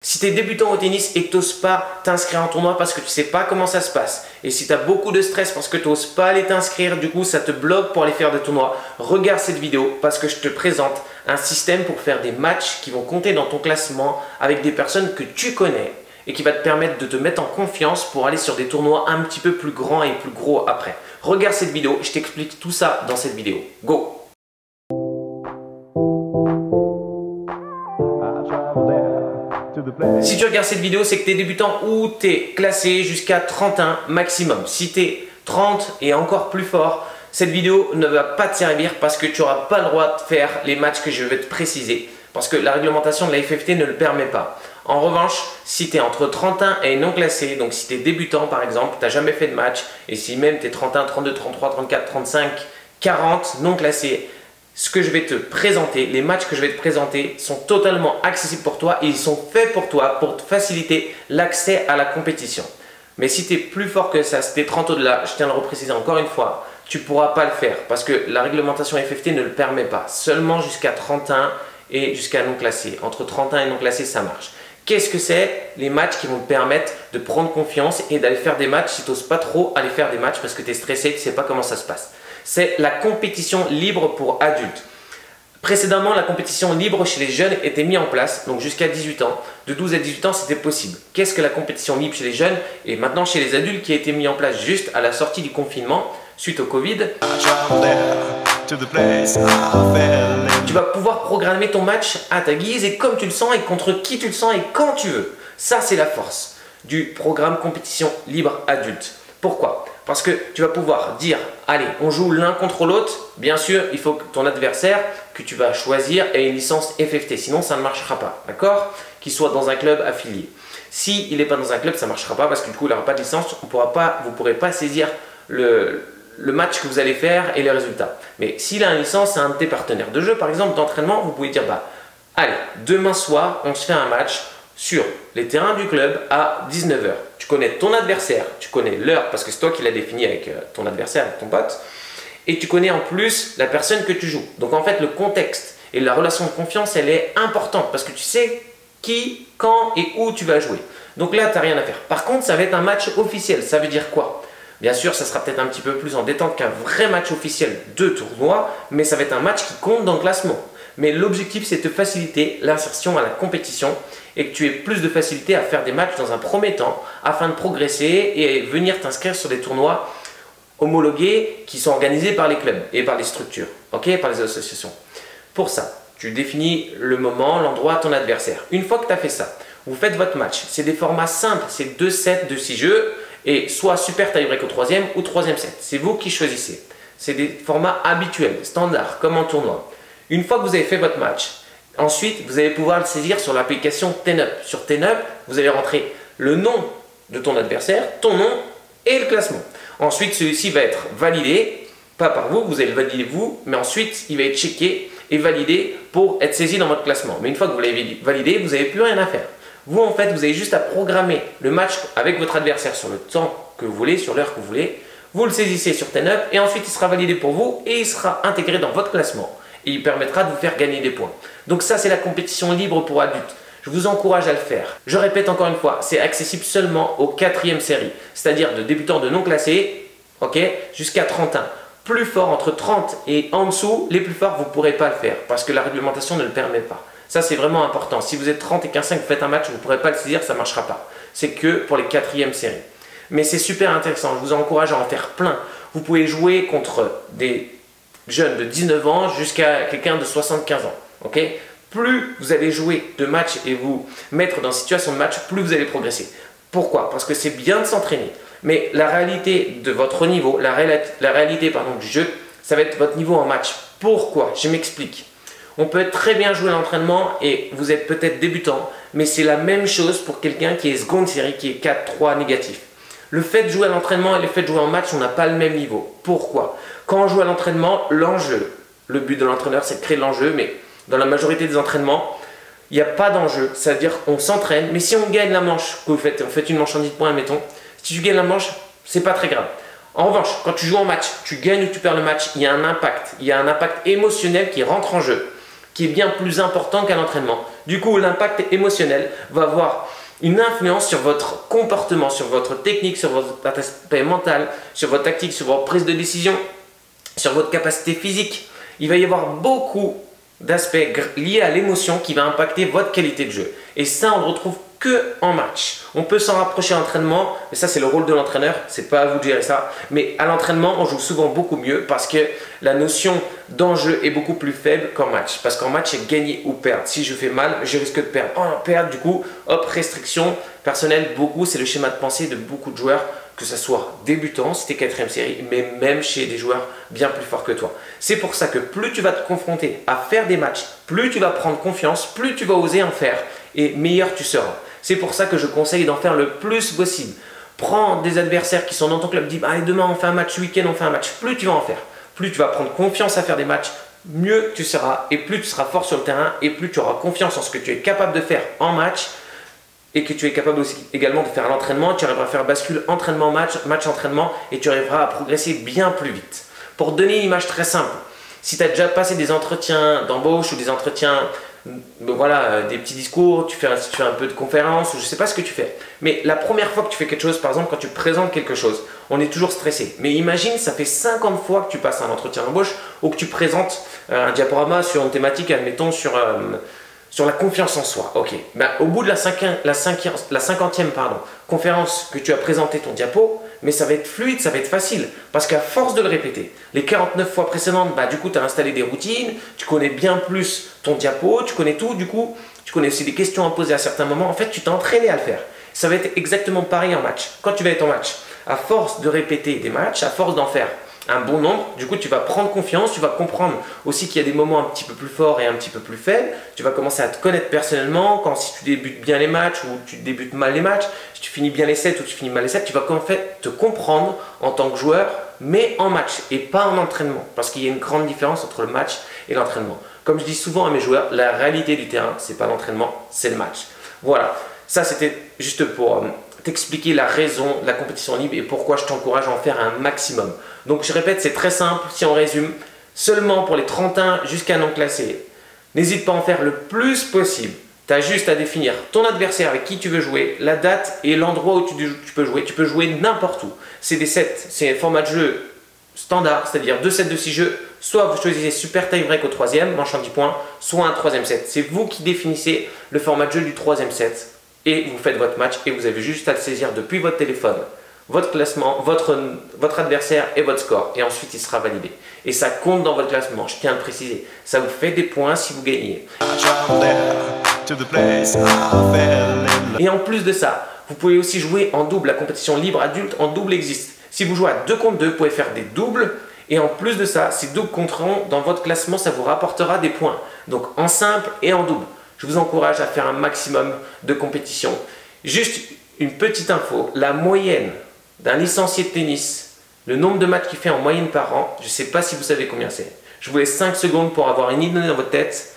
Si tu es débutant au tennis et que tu n'oses pas t'inscrire en tournoi parce que tu ne sais pas comment ça se passe, et si tu as beaucoup de stress parce que tu n'oses pas aller t'inscrire, du coup ça te bloque pour aller faire des tournois, regarde cette vidéo parce que je te présente un système pour faire des matchs qui vont compter dans ton classement avec des personnes que tu connais et qui va te permettre de te mettre en confiance pour aller sur des tournois un petit peu plus grands et plus gros après. Regarde cette vidéo, je t'explique tout ça dans cette vidéo. Go! Si tu regardes cette vidéo, c'est que tu es débutant ou tu es classé jusqu'à 31 maximum. Si tu es 30 et encore plus fort, cette vidéo ne va pas te servir parce que tu n'auras pas le droit de faire les matchs que je vais te préciser. Parce que la réglementation de la FFT ne le permet pas. En revanche, si tu es entre 31 et non classé, donc si tu es débutant par exemple, tu n'as jamais fait de match, et si même tu es 31, 32, 33, 34, 35, 40 non classés, ce que je vais te présenter, les matchs que je vais te présenter sont totalement accessibles pour toi et ils sont faits pour toi pour te faciliter l'accès à la compétition. Mais si tu es plus fort que ça, si tu es 30 au-delà, je tiens à le repréciser encore une fois, tu ne pourras pas le faire parce que la réglementation FFT ne le permet pas. Seulement jusqu'à 31 et jusqu'à non classé. Entre 31 et non classé, ça marche. Qu'est-ce que c'est les matchs qui vont te permettre de prendre confiance et d'aller faire des matchs si tu n'oses pas trop aller faire des matchs parce que tu es stressé, tu ne sais pas comment ça se passe? C'est la compétition libre pour adultes. Précédemment, la compétition libre chez les jeunes était mise en place, donc jusqu'à 18 ans. De 12 à 18 ans, c'était possible. Qu'est-ce que la compétition libre chez les jeunes et maintenant chez les adultes qui a été mise en place juste à la sortie du confinement suite au Covid? Tu vas pouvoir programmer ton match à ta guise et comme tu le sens et contre qui tu le sens et quand tu veux. Ça, c'est la force du programme compétition libre adulte. Pourquoi? Parce que tu vas pouvoir dire, allez, on joue l'un contre l'autre. Bien sûr, il faut que ton adversaire que tu vas choisir ait une licence FFT, sinon ça ne marchera pas, d'accord? Qu'il soit dans un club affilié. S'il n'est pas dans un club, ça ne marchera pas parce que du coup, il n'aura pas de licence, vous ne pourrez pas saisir le match que vous allez faire et les résultats. Mais s'il a une licence, c'est un de tes partenaires de jeu, par exemple, d'entraînement, vous pouvez dire, bah, allez, demain soir, on se fait un match sur les terrains du club à 19 h. Tu connais ton adversaire, tu connais l'heure parce que c'est toi qui l'as défini avec ton adversaire, avec ton pote, et tu connais en plus la personne que tu joues. Donc en fait, le contexte et la relation de confiance, elle est importante parce que tu sais qui, quand et où tu vas jouer. Donc là, tu n'as rien à faire. Par contre, ça va être un match officiel. Ça veut dire quoi? Bien sûr, ça sera peut-être un petit peu plus en détente qu'un vrai match officiel de tournoi, mais ça va être un match qui compte dans le classement. Mais l'objectif, c'est de te faciliter l'insertion à la compétition et que tu aies plus de facilité à faire des matchs dans un premier temps afin de progresser et venir t'inscrire sur des tournois homologués qui sont organisés par les clubs et par les structures, ok, par les associations. Pour ça, tu définis le moment, l'endroit, ton adversaire. Une fois que tu as fait ça, vous faites votre match. C'est des formats simples, c'est 2 sets de 6 jeux et soit super tie-break au 3e ou 3e set. C'est vous qui choisissez. C'est des formats habituels, standards, comme en tournoi. Une fois que vous avez fait votre match, ensuite, vous allez pouvoir le saisir sur l'application TenUp. Sur TenUp, vous allez rentrer le nom de ton adversaire, ton nom et le classement. Ensuite, celui-ci va être validé, pas par vous, vous allez le valider vous, mais ensuite, il va être checké et validé pour être saisi dans votre classement. Mais une fois que vous l'avez validé, vous n'avez plus rien à faire. Vous, en fait, vous avez juste à programmer le match avec votre adversaire sur le temps que vous voulez, sur l'heure que vous voulez. Vous le saisissez sur TenUp et ensuite, il sera validé pour vous et il sera intégré dans votre classement. Et il permettra de vous faire gagner des points. Donc ça, c'est la compétition libre pour adultes. Je vous encourage à le faire. Je répète encore une fois, c'est accessible seulement aux 4e séries, c'est-à-dire de débutants de non classés, ok, jusqu'à 31. Plus fort, entre 30 et en dessous, les plus forts, vous ne pourrez pas le faire parce que la réglementation ne le permet pas. Ça, c'est vraiment important. Si vous êtes 30 et 15, vous faites un match, vous ne pourrez pas le saisir, ça ne marchera pas. C'est que pour les 4e séries. Mais c'est super intéressant. Je vous encourage à en faire plein. Vous pouvez jouer contre des jeunes de 19 ans jusqu'à quelqu'un de 75 ans. Okay? Plus vous allez jouer de matchs et vous mettre dans une situation de match, plus vous allez progresser. Pourquoi? Parce que c'est bien de s'entraîner. Mais la réalité de votre niveau, la réalité du jeu, ça va être votre niveau en match. Pourquoi? Je m'explique. On peut être très bien joué à l'entraînement et vous êtes peut-être débutant, mais c'est la même chose pour quelqu'un qui est seconde série, qui est 4-3 négatif. Le fait de jouer à l'entraînement et le fait de jouer en match, on n'a pas le même niveau. Pourquoi? Quand on joue à l'entraînement, l'enjeu, le but de l'entraîneur, c'est de créer l'enjeu, mais dans la majorité des entraînements, il n'y a pas d'enjeu. C'est-à-dire qu'on s'entraîne, mais si on gagne la manche, que vous faites une manche en 10 points, admettons, si tu gagnes la manche, c'est pas très grave. En revanche, quand tu joues en match, tu gagnes ou tu perds le match, il y a un impact. Il y a un impact émotionnel qui rentre en jeu, qui est bien plus important qu'à l'entraînement. Du coup, l'impact émotionnel va avoir une influence sur votre comportement, sur votre technique, sur votre aspect mental, sur votre tactique, sur votre prise de décision, sur votre capacité physique. Il va y avoir beaucoup d'aspects liés à l'émotion qui va impacter votre qualité de jeu. Et ça, on le retrouve que en match. On peut s'en rapprocher à l'entraînement, mais ça c'est le rôle de l'entraîneur, c'est pas à vous de gérer ça. Mais à l'entraînement, on joue souvent beaucoup mieux parce que la notion d'enjeu est beaucoup plus faible qu'en match. Parce qu'en match, c'est gagner ou perdre. Si je fais mal, je risque de perdre. Perdre, du coup, hop, restriction personnelle, beaucoup, c'est le schéma de pensée de beaucoup de joueurs, que ce soit débutant, si tu es 4e série, mais même chez des joueurs bien plus forts que toi. C'est pour ça que plus tu vas te confronter à faire des matchs, plus tu vas prendre confiance, plus tu vas oser en faire et meilleur tu seras. C'est pour ça que je conseille d'en faire le plus possible. Prends des adversaires qui sont dans ton club, dis allez, demain on fait un match, ce week-end on fait un match. Plus tu vas en faire, plus tu vas prendre confiance à faire des matchs, mieux tu seras et plus tu seras fort sur le terrain et plus tu auras confiance en ce que tu es capable de faire en match et que tu es capable aussi également de faire à l'entraînement. Tu arriveras à faire bascule entraînement-match, match-entraînement et tu arriveras à progresser bien plus vite. Pour donner une image très simple, si tu as déjà passé des entretiens d'embauche ou des entretiens, voilà, des petits discours, tu fais un peu de conférence, je ne sais pas ce que tu fais. Mais la première fois que tu fais quelque chose, par exemple quand tu présentes quelque chose, on est toujours stressé. Mais imagine, ça fait 50 fois que tu passes un entretien d'embauche ou que tu présentes un diaporama sur une thématique, admettons sur la confiance en soi. Ok, au bout de la 50e conférence que tu as présenté ton diapo, mais ça va être fluide, ça va être facile. Parce qu'à force de le répéter, les 49 fois précédentes, du coup, tu as installé des routines, tu connais bien plus ton diapo, tu connais tout, du coup, tu connais aussi des questions à poser à certains moments. En fait, tu t'es entraîné à le faire. Ça va être exactement pareil en match. Quand tu vas être en match, à force de répéter des matchs, à force d'en faire un bon nombre, du coup tu vas prendre confiance, tu vas comprendre aussi qu'il y a des moments un petit peu plus forts et un petit peu plus faibles, tu vas commencer à te connaître personnellement, si tu débutes bien les matchs ou tu débutes mal les matchs, si tu finis bien les 7 ou tu finis mal les 7, tu vas en fait te comprendre en tant que joueur, mais en match et pas en entraînement, parce qu'il y a une grande différence entre le match et l'entraînement. Comme je dis souvent à mes joueurs, la réalité du terrain, c'est pas l'entraînement, c'est le match. Voilà, ça c'était juste pour t'expliquer la raison de la compétition libre et pourquoi je t'encourage à en faire un maximum. Donc je répète, c'est très simple, si on résume, seulement pour les 31 jusqu'à non classés. N'hésite pas à en faire le plus possible. Tu as juste à définir ton adversaire avec qui tu veux jouer, la date et l'endroit où tu peux jouer. Tu peux jouer n'importe où. C'est des sets, c'est un format de jeu standard, c'est-à-dire 2 sets de 6 jeux. Soit vous choisissez super tie break au 3e, manche en 10 points, soit un 3e set. C'est vous qui définissez le format de jeu du 3e set. Et vous faites votre match et vous avez juste à le saisir depuis votre téléphone, votre classement, votre adversaire et votre score. Et ensuite, il sera validé. Et ça compte dans votre classement, je tiens à le préciser. Ça vous fait des points si vous gagnez. Et en plus de ça, vous pouvez aussi jouer en double. La compétition libre adulte en double existe. Si vous jouez à 2 contre 2, vous pouvez faire des doubles. Et en plus de ça, ces doubles contre 1, dans votre classement, ça vous rapportera des points. Donc en simple et en double. Je vous encourage à faire un maximum de compétition. Juste une petite info, la moyenne d'un licencié de tennis, le nombre de matchs qu'il fait en moyenne par an, je ne sais pas si vous savez combien c'est. Je vous laisse 5 secondes pour avoir une idée dans votre tête.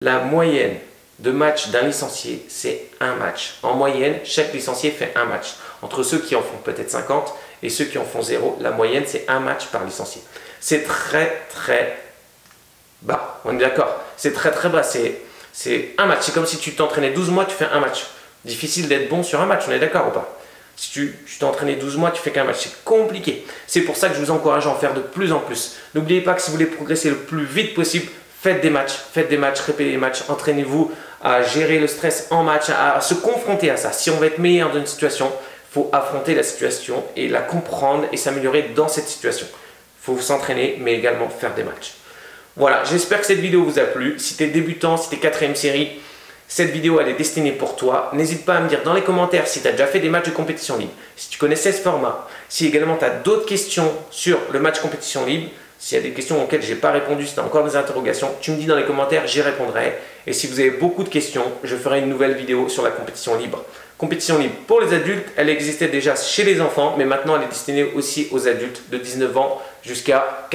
La moyenne de matchs d'un licencié, c'est un match. En moyenne, chaque licencié fait un match. Entre ceux qui en font peut-être 50 et ceux qui en font 0, la moyenne, c'est un match par licencié. C'est très bas, on est d'accord. C'est très bas, c'est un match. C'est comme si tu t'entraînais 12 mois, tu fais un match. Difficile d'être bon sur un match, on est d'accord ou pas? Si tu t'es entraîné 12 mois, tu fais qu'un match. C'est compliqué. C'est pour ça que je vous encourage à en faire de plus en plus. N'oubliez pas que si vous voulez progresser le plus vite possible, faites des matchs, répétez les matchs, entraînez-vous à gérer le stress en match, à se confronter à ça. Si on veut être meilleur dans une situation, il faut affronter la situation et la comprendre et s'améliorer dans cette situation. Il faut s'entraîner, mais également faire des matchs. Voilà, j'espère que cette vidéo vous a plu. Si tu es débutant, si tu es 4e série, cette vidéo elle est destinée pour toi. N'hésite pas à me dire dans les commentaires si tu as déjà fait des matchs de compétition libre, si tu connaissais ce format, si également tu as d'autres questions sur le match compétition libre, s'il y a des questions auxquelles je n'ai pas répondu, si tu as encore des interrogations, tu me dis dans les commentaires, j'y répondrai. Et si vous avez beaucoup de questions, je ferai une nouvelle vidéo sur la compétition libre. Compétition libre pour les adultes, elle existait déjà chez les enfants, mais maintenant elle est destinée aussi aux adultes de 19 ans jusqu'à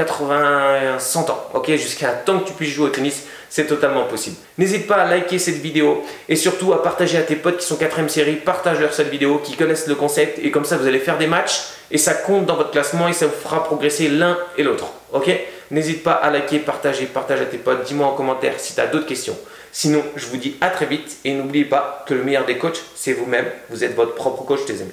100 ans. Ok, jusqu'à tant que tu puisses jouer au tennis, c'est totalement possible. N'hésite pas à liker cette vidéo et surtout à partager à tes potes qui sont 4e série, partage-leur cette vidéo, qui connaissent le concept et comme ça vous allez faire des matchs et ça compte dans votre classement et ça vous fera progresser l'un et l'autre. Ok, N'hésite pas à liker, partager, partage à tes potes. Dis-moi en commentaire si tu as d'autres questions. Sinon, je vous dis à très vite et n'oubliez pas que le meilleur des coachs, c'est vous-même. Vous êtes votre propre coach, les amis.